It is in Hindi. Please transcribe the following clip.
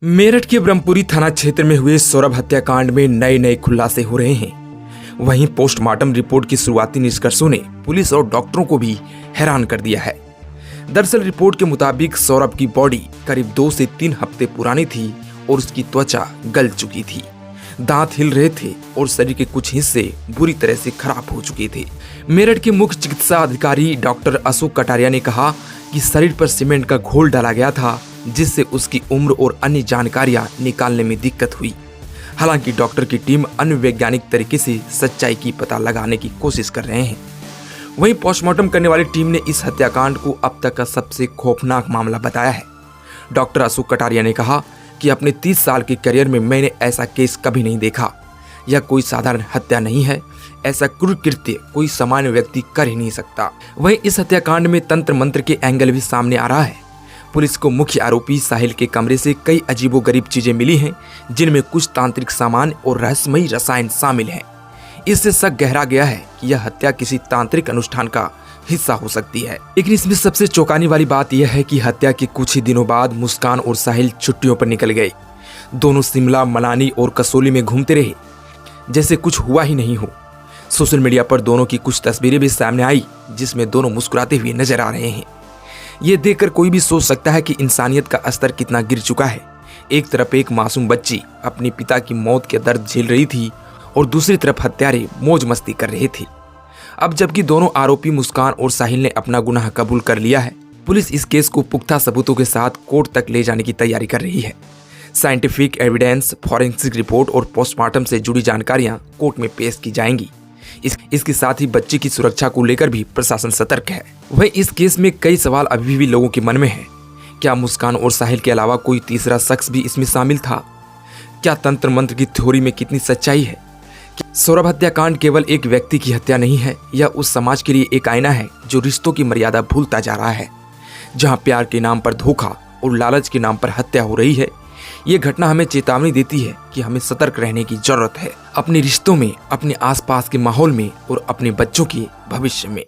मेरठ के ब्रह्मपुरी थाना क्षेत्र में हुए सौरभ हत्याकांड में नए नए खुलासे हो रहे हैं। वहीं पोस्टमार्टम रिपोर्ट के शुरुआती निष्कर्षों ने पुलिस और डॉक्टरों को भी हैरान कर दिया है। दरअसल रिपोर्ट के मुताबिक सौरभ की बॉडी करीब 2 से 3 हफ्ते पुरानी थी और उसकी त्वचा गल चुकी थी, दांत हिल रहे थे और शरीर के कुछ हिस्से बुरी तरह से खराब हो चुके थे। मेरठ के मुख्य चिकित्सा अधिकारी डॉक्टर अशोक कटारिया ने कहा कि शरीर पर सीमेंट का घोल डाला गया था, जिससे उसकी उम्र और अन्य जानकारियां निकालने में दिक्कत हुई। हालांकि डॉक्टर की टीम अन्य वैज्ञानिक तरीके से सच्चाई की पता लगाने की कोशिश कर रहे हैं। वहीं पोस्टमार्टम करने वाली टीम ने इस हत्याकांड को अब तक का सबसे खौफनाक मामला बताया है। डॉक्टर अशोक कटारिया ने कहा कि अपने 30 साल के करियर में मैंने ऐसा केस कभी नहीं देखा। यह कोई साधारण हत्या नहीं है, ऐसा क्रूर कृत्य कोई सामान्य व्यक्ति कर ही नहीं सकता। वहीं इस हत्याकांड में तंत्र मंत्र के एंगल भी सामने आ रहा है। पुलिस को मुख्य आरोपी साहिल के कमरे से कई अजीबोगरीब चीजें मिली हैं, जिनमें कुछ तांत्रिक सामान और रहस्यमयी रसायन शामिल हैं। इससे शक गहरा गया है कि यह हत्या किसी तांत्रिक अनुष्ठान का हिस्सा हो सकती है। लेकिन इसमें सबसे चौंकाने वाली बात यह है कि हत्या के कुछ ही दिनों बाद मुस्कान और साहिल छुट्टियों पर निकल गए। दोनों शिमला, मनाली और कसौली में घूमते रहे जैसे कुछ हुआ ही नहीं हो। सोशल मीडिया पर दोनों की कुछ तस्वीरें भी सामने आई, जिसमें दोनों मुस्कुराते हुए नजर आ रहे हैं। ये देखकर कोई भी सोच सकता है कि इंसानियत का स्तर कितना गिर चुका है। एक तरफ एक मासूम बच्ची अपने पिता की मौत के दर्द झेल रही थी और दूसरी तरफ हत्यारे मौज मस्ती कर रहे थे। अब जबकि दोनों आरोपी मुस्कान और साहिल ने अपना गुनाह कबूल कर लिया है, पुलिस इस केस को पुख्ता सबूतों के साथ कोर्ट तक ले जाने की तैयारी कर रही है। साइंटिफिक एविडेंस, फॉरेंसिक रिपोर्ट और पोस्टमार्टम से जुड़ी जानकारियां कोर्ट में पेश की जाएंगी। इसके साथ ही बच्ची की सुरक्षा को लेकर भी प्रशासन सतर्क है। वहीं इस केस में कई सवाल अभी भी लोगों के मन में हैं। क्या मुस्कान और साहिल के अलावा कोई तीसरा शख्स भी इसमें शामिल था? क्या तंत्र मंत्र की थ्योरी में कितनी सच्चाई है? सौरभ हत्याकांड केवल एक व्यक्ति की हत्या नहीं है, यह उस समाज के लिए एक आईना है जो रिश्तों की मर्यादा भूलता जा रहा है। जहां प्यार के नाम पर धोखा और लालच के नाम पर हत्या हो रही है, ये घटना हमें चेतावनी देती है कि हमें सतर्क रहने की जरूरत है, अपने रिश्तों में, अपने आसपास के माहौल में और अपने बच्चों के भविष्य में।